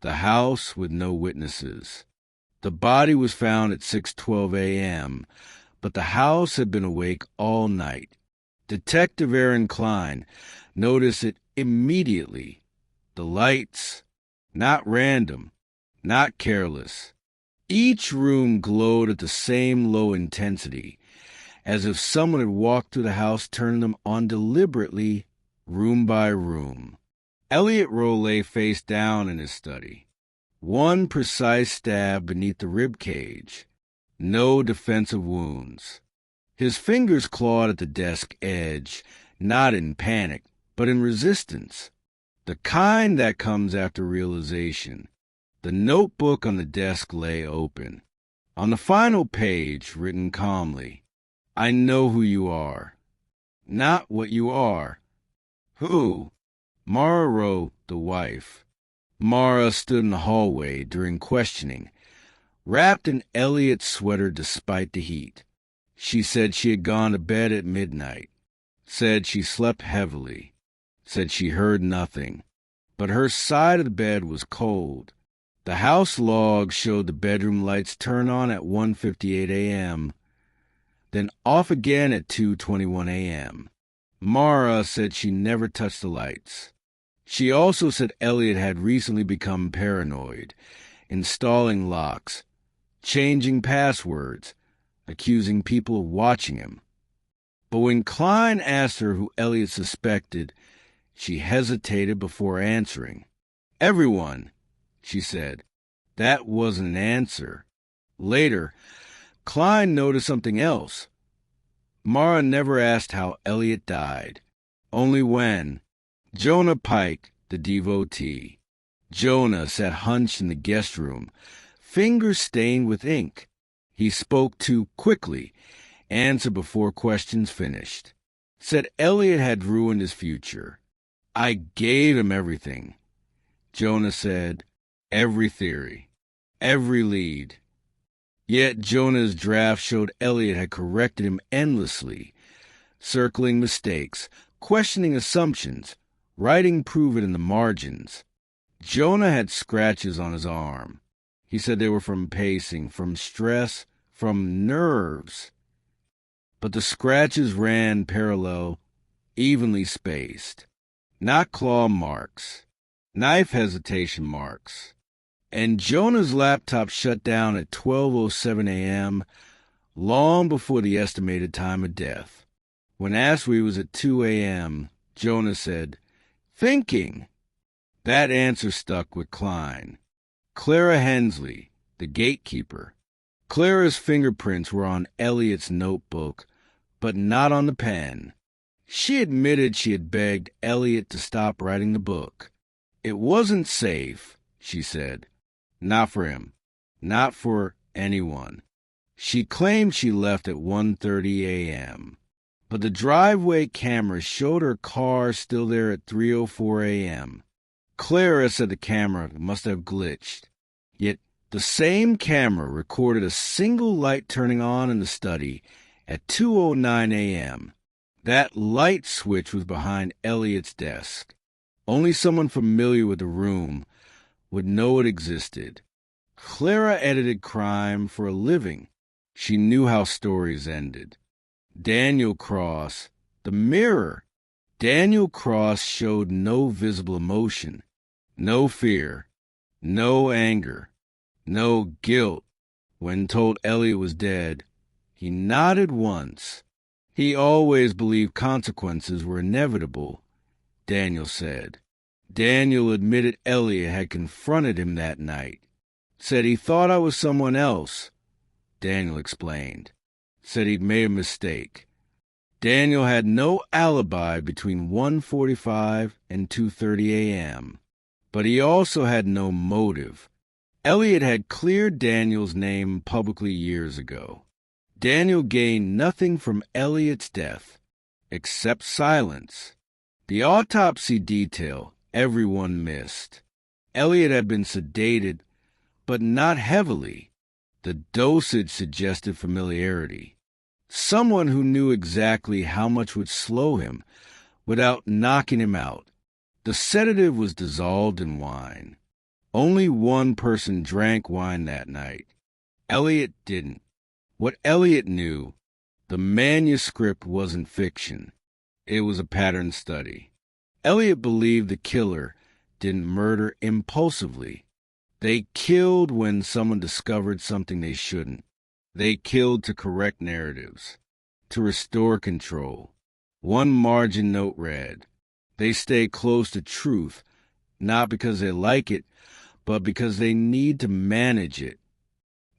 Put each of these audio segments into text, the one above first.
The house with no witnesses. The body was found at 6:12 a.m., but the house had been awake all night. Detective Aaron Klein noticed it immediately. The lights, not random, not careless. Each room glowed at the same low intensity, as if someone had walked through the house, turning them on deliberately, room by room. Elliot Rowe lay face down in his study. One precise stab beneath the rib cage. No defensive wounds. His fingers clawed at the desk edge, not in panic, but in resistance. The kind that comes after realization. The notebook on the desk lay open. On the final page, written calmly, "I know who you are." Not what you are. Who? Mara Rowe, the wife. Mara stood in the hallway during questioning, wrapped in Elliot's sweater despite the heat. She said she had gone to bed at midnight, said she slept heavily, said she heard nothing, but her side of the bed was cold. The house log showed the bedroom lights turn on at 1:58 a.m., then off again at 2:21 a.m. Mara said she never touched the lights. She also said Elliot had recently become paranoid, installing locks, changing passwords, accusing people of watching him. But when Klein asked her who Elliot suspected, she hesitated before answering. "Everyone," she said. That wasn't an answer. Later, Klein noticed something else. Mara never asked how Elliot died, only when. Jonah Pike, the devotee. Jonah sat hunched in the guest room, fingers stained with ink. He spoke too quickly, answered before questions finished. Said Elliot had ruined his future. "I gave him everything." Jonah said, "Every theory, every lead." Yet Jonah's draft showed Elliot had corrected him endlessly, circling mistakes, questioning assumptions, writing prove it in the margins. Jonah had scratches on his arm. He said they were from pacing, from stress, from nerves. But the scratches ran parallel, evenly spaced. Not claw marks, knife hesitation marks. And Jonah's laptop shut down at 12:07 a.m., long before the estimated time of death. When asked where he was at 2 a.m., Jonah said, "Thinking." That answer stuck with Klein. Clara Hensley, the gatekeeper. Clara's fingerprints were on Elliot's notebook, but not on the pen. She admitted she had begged Elliot to stop writing the book. It wasn't safe, she said. Not for him. Not for anyone. She claimed she left at 1:30 a.m., but the driveway camera showed her car still there at 3:04 a.m. Clara said the camera must have glitched. Yet the same camera recorded a single light turning on in the study at 2:09 a.m. That light switch was behind Elliot's desk. Only someone familiar with the room would know it existed. Clara edited crime for a living. She knew how stories ended. Daniel Cross, the mirror. Daniel Cross showed no visible emotion, no fear, no anger, no guilt. When told Elliot was dead, he nodded once. He always believed consequences were inevitable, Daniel said. Daniel admitted Elliot had confronted him that night. Said he thought I was someone else, Daniel explained. Said he'd made a mistake. Daniel had no alibi between 1:45 and 2:30 a.m., but he also had no motive. Elliot had cleared Daniel's name publicly years ago. Daniel gained nothing from Elliot's death, except silence. The autopsy detail everyone missed. Elliot had been sedated, but not heavily. The dosage suggested familiarity. Someone who knew exactly how much would slow him without knocking him out. The sedative was dissolved in wine. Only one person drank wine that night. Elliot didn't. What Elliot knew, the manuscript wasn't fiction. It was a pattern study. Elliot believed the killer didn't murder impulsively. They killed when someone discovered something they shouldn't. They killed to correct narratives, to restore control. One margin note read, "They stay close to truth, not because they like it, but because they need to manage it."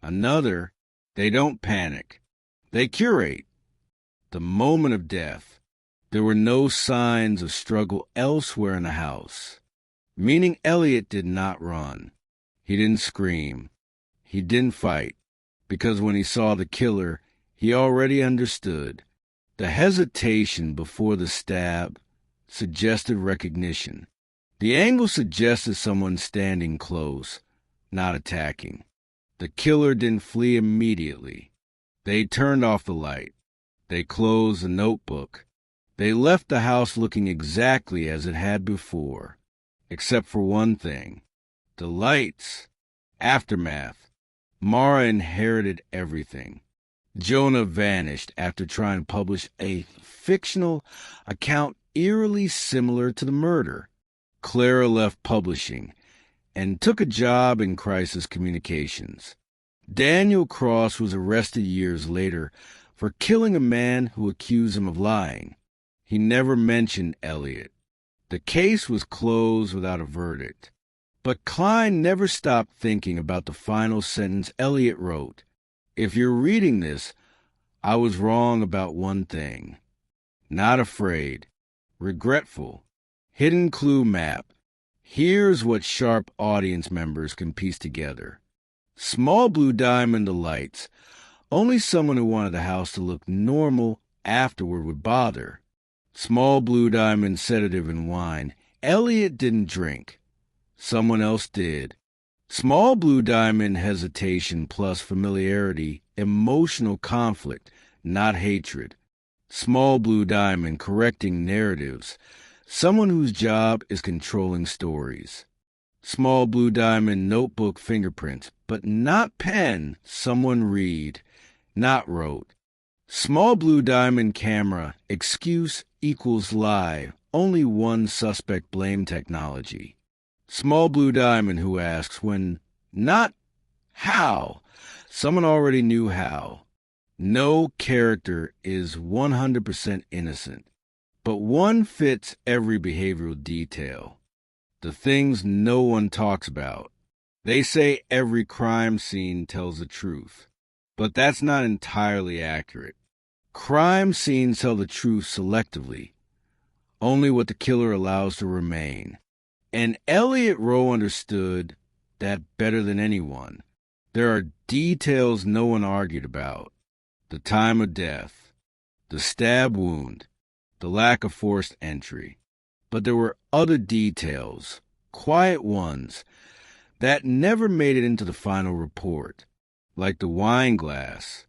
Another, "They don't panic. They curate." The moment of death, there were no signs of struggle elsewhere in the house, meaning Elliot did not run. He didn't scream. He didn't fight, because when he saw the killer, he already understood. The hesitation before the stab suggested recognition. The angle suggested someone standing close, not attacking. The killer didn't flee immediately. They turned off the light. They closed the notebook. They left the house looking exactly as it had before, except for one thing. The lights. Aftermath. Mara inherited everything. Jonah vanished after trying to publish a fictional account eerily similar to the murder. Clara left publishing and took a job in crisis communications. Daniel Cross was arrested years later for killing a man who accused him of lying. He never mentioned Elliot. The case was closed without a verdict. But Klein never stopped thinking about the final sentence Elliot wrote. "If you're reading this, I was wrong about one thing. Not afraid. Regretful. Hidden clue map. Here's what sharp audience members can piece together. Small blue diamond the lights. Only someone who wanted the house to look normal afterward would bother. Small blue diamond sedative and wine. Elliot didn't drink. Someone else did. Small blue diamond hesitation plus familiarity, emotional conflict, not hatred. Small blue diamond correcting narratives, someone whose job is controlling stories. Small blue diamond notebook fingerprints, but not pen, someone read, not wrote. Small blue diamond camera, excuse equals lie, only one suspect blame technology. Small blue diamond who asks when, not how. Someone already knew how. No character is 100% innocent, but one fits every behavioral detail. The things no one talks about. They say every crime scene tells the truth, but that's not entirely accurate. Crime scenes tell the truth selectively, only what the killer allows to remain. And Elliot Rowe understood that better than anyone. There are details no one argued about. The time of death, the stab wound, the lack of forced entry. But there were other details, quiet ones, that never made it into the final report, like the wine glass.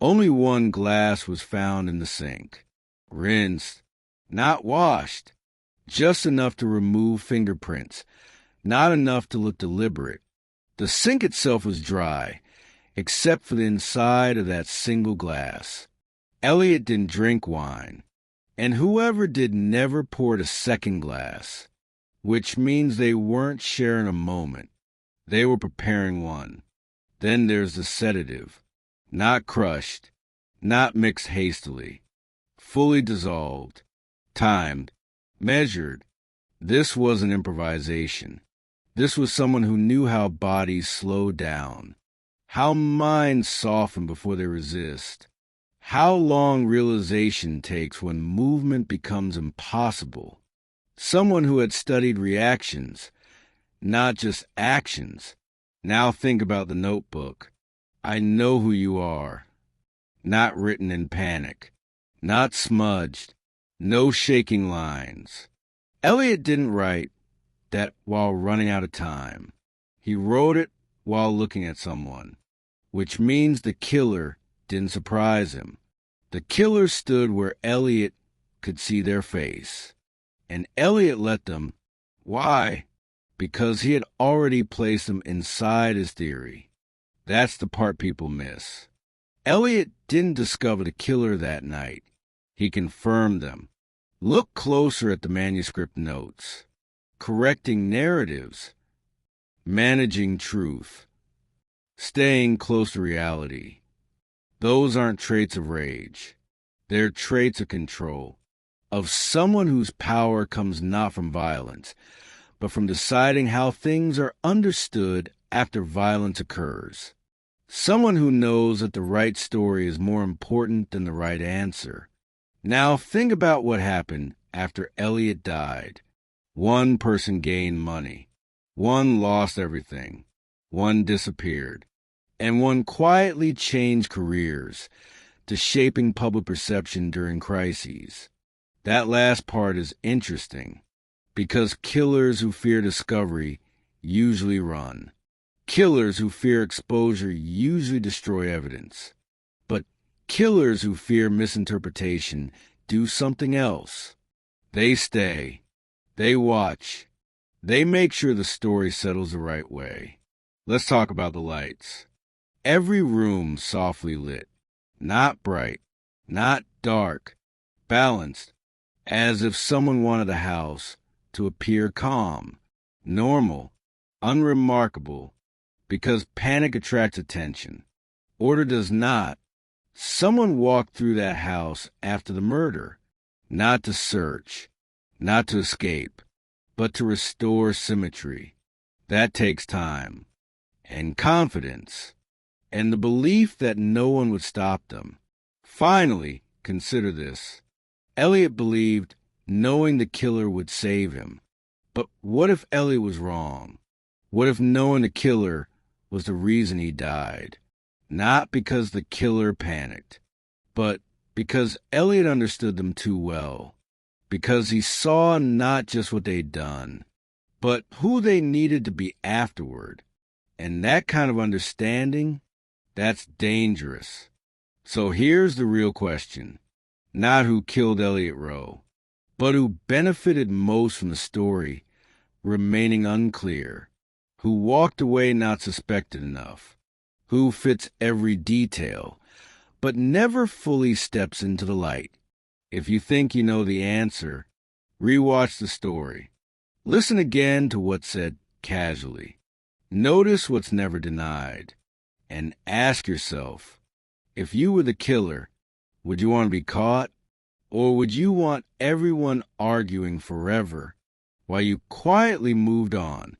Only one glass was found in the sink, rinsed, not washed. Just enough to remove fingerprints, not enough to look deliberate. The sink itself was dry, except for the inside of that single glass. Elliot didn't drink wine, and whoever did never poured a second glass, which means they weren't sharing a moment. They were preparing one. Then there's the sedative, not crushed, not mixed hastily, fully dissolved, timed, measured. This wasn't improvisation. This was someone who knew how bodies slow down, how minds soften before they resist, how long realization takes when movement becomes impossible. Someone who had studied reactions, not just actions. Now think about the notebook. I know who you are. Not written in panic, not smudged. No shaking lines. Elliot didn't write that while running out of time. He wrote it while looking at someone, which means the killer didn't surprise him. The killer stood where Elliot could see their face, and Elliot let them. Why? because he had already placed them inside his theory. That's the part people miss. Elliot didn't discover the killer that night. He confirmed them. Look closer at the manuscript notes. Correcting narratives, managing truth, staying close to reality. Those aren't traits of rage. They're traits of control, of someone whose power comes not from violence, but from deciding how things are understood after violence occurs. Someone who knows that the right story is more important than the right answer. Now think about what happened after Elliot died. One person gained money. One lost everything. One disappeared. And one quietly changed careers to shaping public perception during crises. That last part is interesting because killers who fear discovery usually run. Killers who fear exposure usually destroy evidence. But killers who fear misinterpretation do something else. They stay. They watch. They make sure the story settles the right way. Let's talk about the lights. Every room softly lit. Not bright. Not dark. Balanced. As if someone wanted the house to appear calm, normal, unremarkable, because panic attracts attention. Order does not. Someone walked through that house after the murder, not to search, not to escape, but to restore symmetry. That takes time, and confidence, and the belief that no one would stop them. Finally, consider this. Elliot believed knowing the killer would save him. But what if Elliot was wrong? What if knowing the killer was the reason he died? Not because the killer panicked, but because Elliot understood them too well. Because he saw not just what they'd done, but who they needed to be afterward. And that kind of understanding, that's dangerous. So here's the real question. Not who killed Elliot Rowe, but who benefited most from the story remaining unclear, who walked away not suspected enough, who fits every detail, but never fully steps into the light. If you think you know the answer, rewatch the story. Listen again to what's said casually. Notice what's never denied. And ask yourself, if you were the killer, would you want to be caught? Or would you want everyone arguing forever while you quietly moved on